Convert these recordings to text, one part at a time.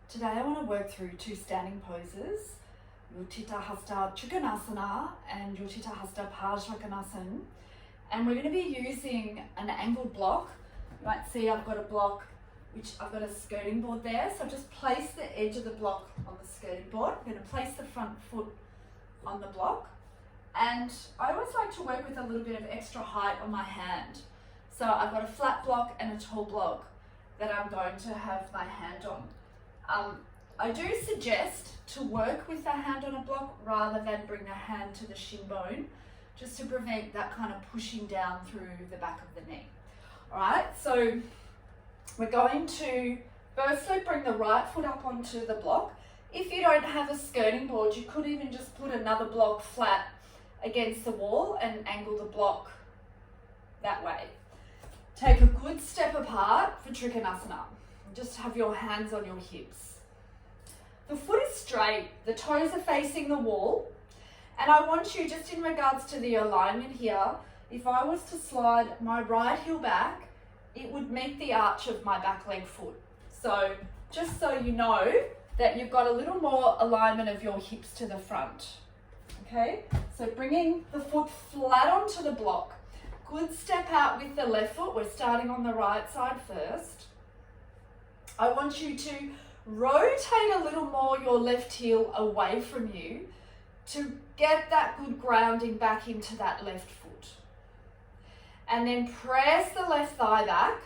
Today I want to work through two standing poses, Trikonasana and Parsvakonasana. And we're going to be using an angled block. You might see I've got a block, which I've got a skirting board there. So I've just placed the edge of the block on the skirting board. I'm going to place the front foot on the block. And I always like to work with a little bit of extra height on my hand. So I've got a flat block and a tall block that I'm going to have my hand on. I do suggest to work with the hand on a block rather than bring the hand to the shin bone, just to prevent that kind of pushing down through the back of the knee. All right, so we're going to firstly bring the right foot up onto the block. If you don't have a skirting board, you could even just put another block flat against the wall and angle the block that way. Take a good step apart for Trikonasana. Just have your hands on your hips. The foot is straight, the toes are facing the wall, and I want you, just in regards to the alignment here, if I was to slide my right heel back, it would meet the arch of my back leg foot. So just so you know that you've got a little more alignment of your hips to the front. Okay, so bringing the foot flat onto the block. Good step out with the left foot. We're starting on the right side first. I want you to rotate a little more your left heel away from you to get that good grounding back into that left foot. And then press the left thigh back.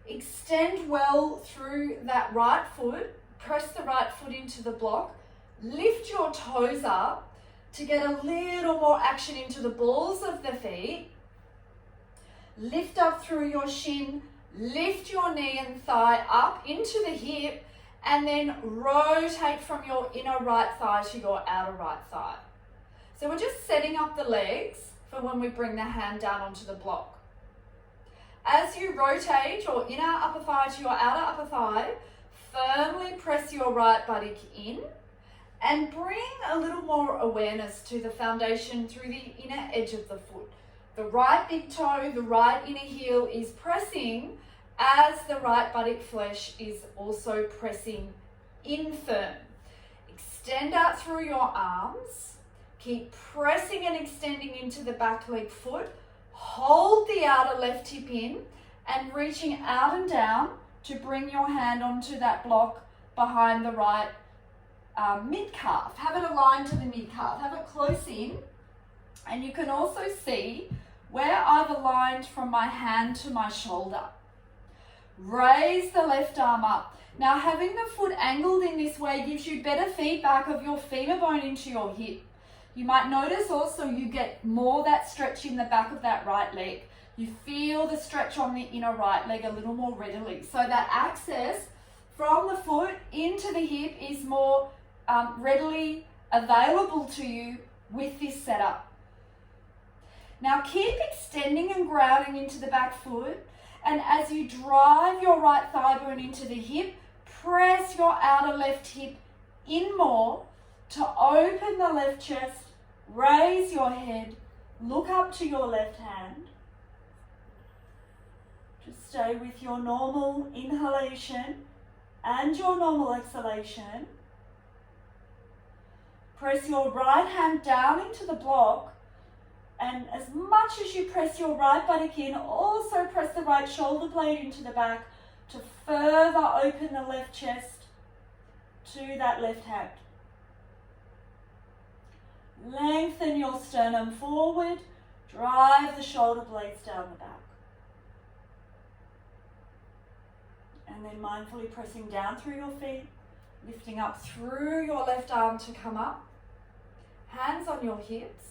Extend well through that right foot. Press the right foot into the block. Lift your toes up to get a little more action into the balls of the feet. Lift up through your shin. Lift your knee and thigh up into the hip, and then rotate from your inner right thigh to your outer right thigh. So we're just setting up the legs for when we bring the hand down onto the block. As you rotate your inner upper thigh to your outer upper thigh, firmly press your right buttock in and bring a little more awareness to the foundation through the inner edge of the foot. The right big toe, the right inner heel is pressing as the right buttock flesh is also pressing in firm. Extend out through your arms. Keep pressing and extending into the back leg foot. Hold the outer left hip in and reaching out and down to bring your hand onto that block behind the right mid-calf. Have it aligned to the mid-calf. Have it close in. And you can also see where I've aligned from my hand to my shoulder. Raise the left arm up. Now, having the foot angled in this way gives you better feedback of your femur bone into your hip. You might notice also you get more that stretch in the back of that right leg. You feel the stretch on the inner right leg a little more readily. So that access from the foot into the hip is more readily available to you with this setup. Now keep extending and grounding into the back foot, and as you drive your right thigh bone into the hip, press your outer left hip in more to open the left chest, raise your head, look up to your left hand. Just stay with your normal inhalation and your normal exhalation. Press your right hand down into the block. And as much as you press your right buttock in, also press the right shoulder blade into the back to further open the left chest to that left hand. Lengthen your sternum forward, drive the shoulder blades down the back. And then mindfully pressing down through your feet, lifting up through your left arm to come up, hands on your hips.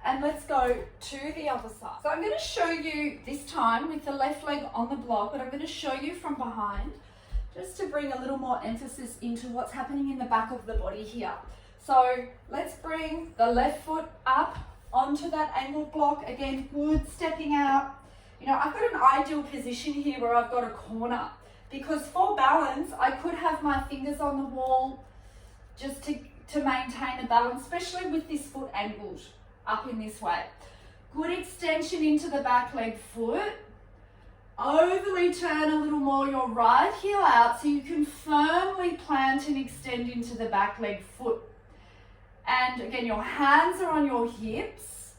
And let's go to the other side. So I'm going to show you this time with the left leg on the block, but I'm going to show you from behind just to bring a little more emphasis into what's happening in the back of the body here. So let's bring the left foot up onto that angled block. Again, good stepping out. You know, I've got an ideal position here where I've got a corner, because for balance, I could have my fingers on the wall just to maintain the balance, especially with this foot angled up in this way. Good extension into the back leg foot. overly turn a little more your right heel out so you can firmly plant and extend into the back leg foot. And again, your hands are on your hips.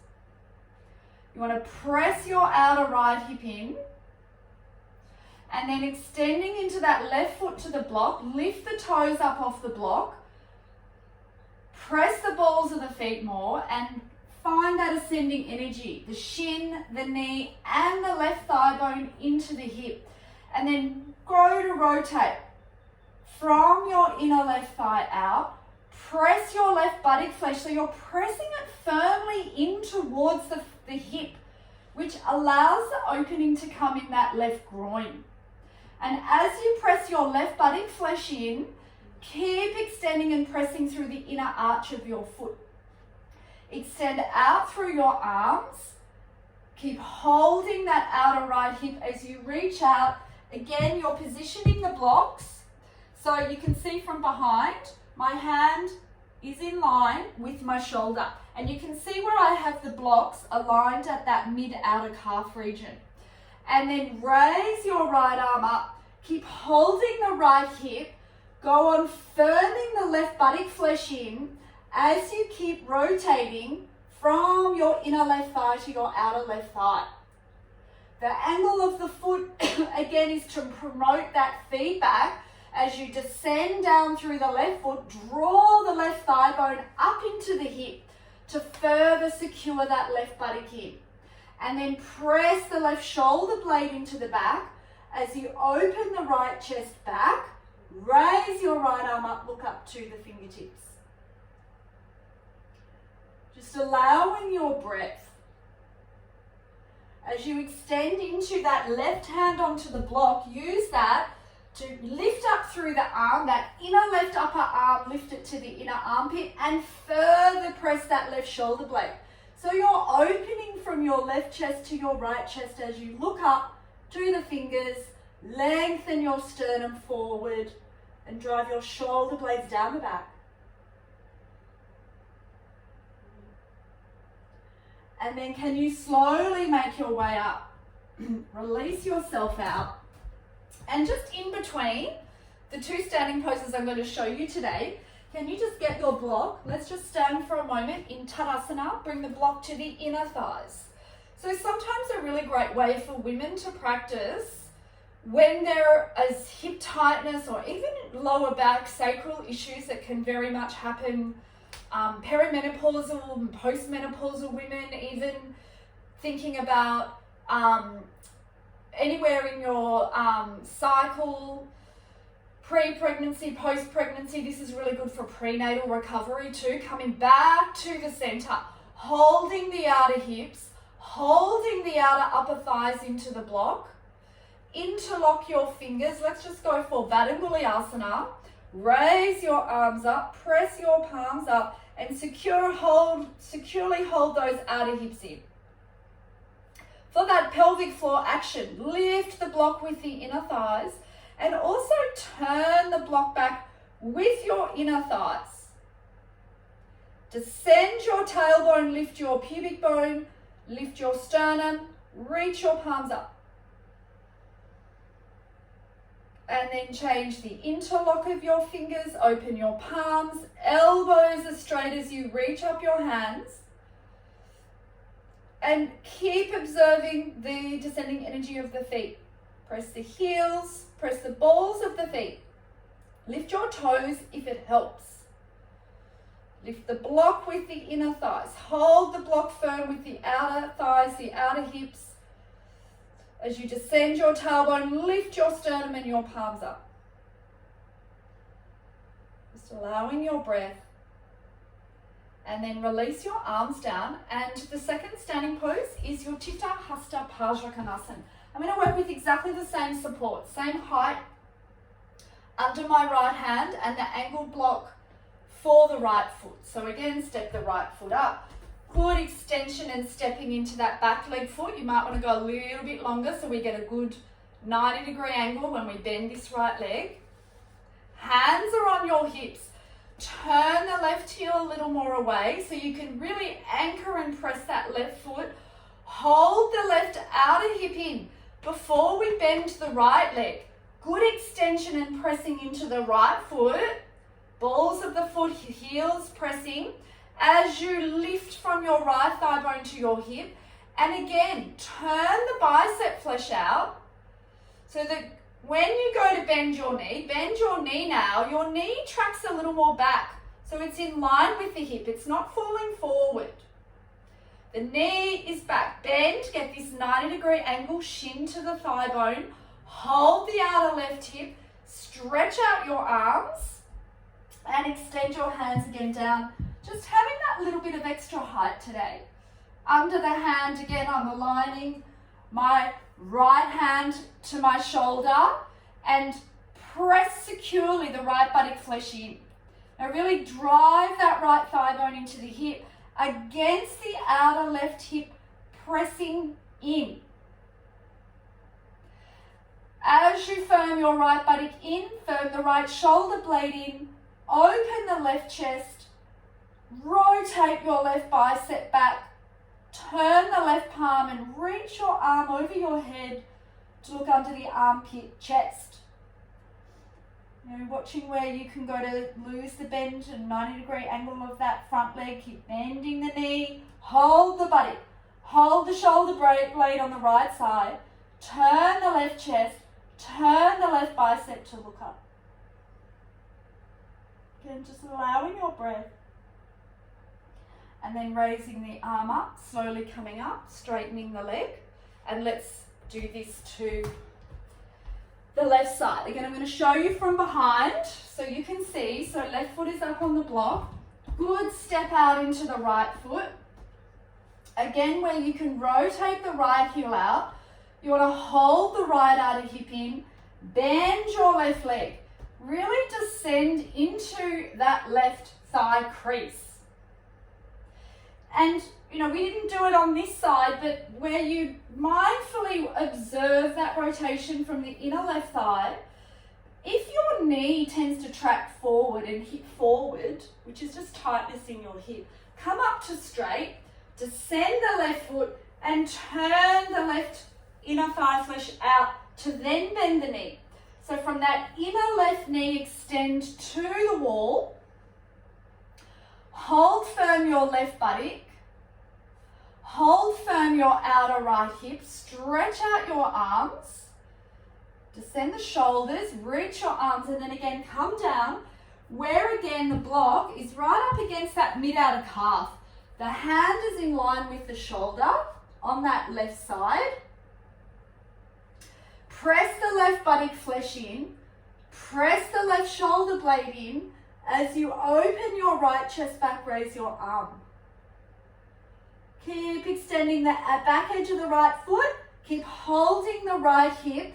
You want to press your outer right hip in. And then extending into that left foot to the block, lift the toes up off the block. Press the balls of the feet more and find that ascending energy, the shin, the knee, and the left thigh bone into the hip. And then go to rotate from your inner left thigh out. Press your left buttock flesh, so you're pressing it firmly in towards the hip, which allows the opening to come in that left groin. And as you press your left buttock flesh in, keep extending and pressing through the inner arch of your foot. Extend out through your arms. Keep holding that outer right hip as you reach out. Again, you're positioning the blocks. So you can see from behind, my hand is in line with my shoulder. And you can see where I have the blocks aligned at that mid-outer calf region. And then raise your right arm up. Keep holding the right hip. Go on firming the left buttock flesh in as you keep rotating from your inner left thigh to your outer left thigh. The angle of the foot, again, is to promote that feedback. As you descend down through the left foot, draw the left thigh bone up into the hip to further secure that left buttock in. And then press the left shoulder blade into the back as you open the right chest back. Raise your right arm up, look up to the fingertips. Just allowing your breath. As you extend into that left hand onto the block, use that to lift up through the arm, that inner left upper arm, lift it to the inner armpit and further press that left shoulder blade. So you're opening from your left chest to your right chest as you look up to the fingers, lengthen your sternum forward and drive your shoulder blades down the back. And then can you slowly make your way up? Release yourself out. And just in between the two standing poses I'm going to show you today, can you just get your block? Let's just stand for a moment in Tadasana. Bring the block to the inner thighs. So sometimes a really great way for women to practice when there is hip tightness or even lower back sacral issues that can very much happen, perimenopausal and postmenopausal women, even thinking about anywhere in your cycle, pre-pregnancy, post-pregnancy. This is really good for prenatal recovery too. Coming back to the center, holding the outer hips, holding the outer upper thighs into the block. Interlock your fingers. Let's just go for Vadanguli-asana. Raise your arms up, press your palms up, and securely hold those outer hips in. For that pelvic floor action, lift the block with the inner thighs and also turn the block back with your inner thighs. Descend your tailbone, lift your pubic bone, lift your sternum, reach your palms up. And then change the interlock of your fingers, open your palms, elbows as straight as you reach up your hands. And keep observing the descending energy of the feet. Press the heels, press the balls of the feet. Lift your toes if it helps. Lift the block with the inner thighs. Hold the block firm with the outer thighs, the outer hips. As you descend your tailbone, lift your sternum and your palms up. Just allowing your breath. And then release your arms down. And the second standing pose is your Chitta Hasta Parsvakonasana. I'm going to work with exactly the same support, same height under my right hand and the angled block for the right foot. So again, step the right foot up. Good extension and stepping into that back leg foot. You might want to go a little bit longer so we get a good 90-degree angle when we bend this right leg. Hands are on your hips. Turn the left heel a little more away so you can really anchor and press that left foot. Hold the left outer hip in. before we bend the right leg, good extension and pressing into the right foot, balls of the foot, heels pressing, as you lift from your right thigh bone to your hip. And again, turn the bicep flesh out so that when you go to bend your knee now, your knee tracks a little more back. So it's in line with the hip, it's not falling forward. The knee is back, bend, get this 90-degree angle, shin to the thigh bone, hold the outer left hip, stretch out your arms and extend your hands again down. Just having that little bit of extra height today. Under the hand, again, I'm aligning my right hand to my shoulder and press securely the right buttock flesh in. Now really drive that right thigh bone into the hip against the outer left hip, pressing in. As you firm your right buttock in, firm the right shoulder blade in, open the left chest, rotate your left bicep back, turn the left palm and reach your arm over your head to look under the armpit, chest. Watching where you can go to lose the bend and 90-degree angle of that front leg. Keep bending the knee, hold the buttock, hold the shoulder blade on the right side, turn the left chest, turn the left bicep to look up. Again, just allowing your breath. And then raising the arm up, slowly coming up, straightening the leg. And let's do this to the left side. Again, I'm going to show you from behind so you can see. So left foot is up on the block. Good step out into the right foot. Again, where you can rotate the right heel out. You want to hold the right outer hip in. Bend your left leg. Really descend into that left thigh crease. And, we didn't do it on this side, but where you mindfully observe that rotation from the inner left thigh, if your knee tends to track forward and hip forward, which is just tightness in your hip, come up to straight, descend the left foot and turn the left inner thigh flesh out to then bend the knee. So from that inner left knee, extend to the wall. Hold firm your left buttock. Hold firm your outer right hip. Stretch out your arms. Descend the shoulders. Reach your arms and then again come down where again the block is right up against that mid-outer calf. The hand is in line with the shoulder on that left side. Press the left buttock flesh in. Press the left shoulder blade in. As you open your right chest back, raise your arm. Keep extending the back edge of the right foot. Keep holding the right hip.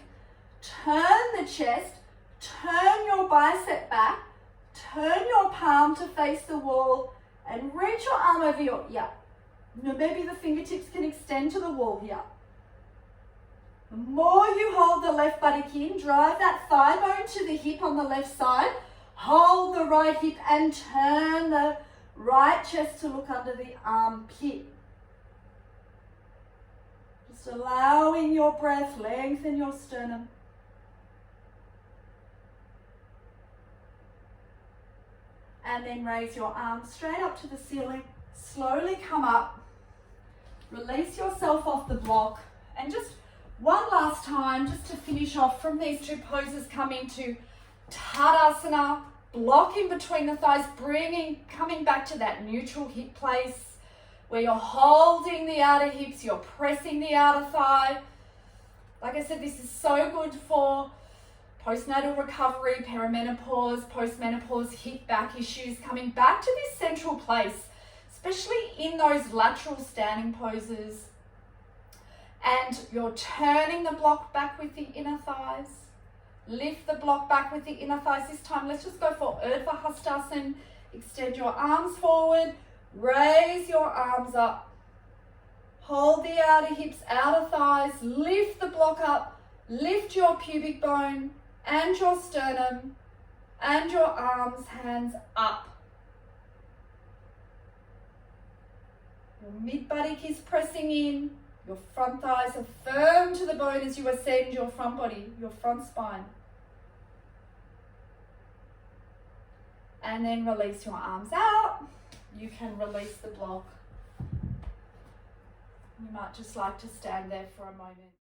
Turn the chest. Turn your bicep back. Turn your palm to face the wall and reach your arm over your ear. Maybe the fingertips can extend to the wall here. The more you hold the left buttock in, drive that thigh bone to the hip on the left side. Hold the right hip and turn the right chest to look under the armpit. Just allowing your breath, lengthen your sternum. And then raise your arms straight up to the ceiling. Slowly come up. Release yourself off the block. And just one last time, just to finish off from these two poses, come into Tadasana, block in between the thighs, coming back to that neutral hip place where you're holding the outer hips, you're pressing the outer thigh. Like I said, this is so good for postnatal recovery, perimenopause, postmenopause, hip back issues, coming back to this central place, especially in those lateral standing poses. And you're turning the block back with the inner thighs. Lift the block back with the inner thighs. This time, let's just go for Urdhva Hastasana. Extend your arms forward. Raise your arms up. Hold the outer hips, outer thighs. Lift the block up. Lift your pubic bone and your sternum and your arms, hands up. Your mid buttock is pressing in. Your front thighs are firm to the bone as you ascend your front body, your front spine. And then release your arms out. You can release the block. You might just like to stand there for a moment.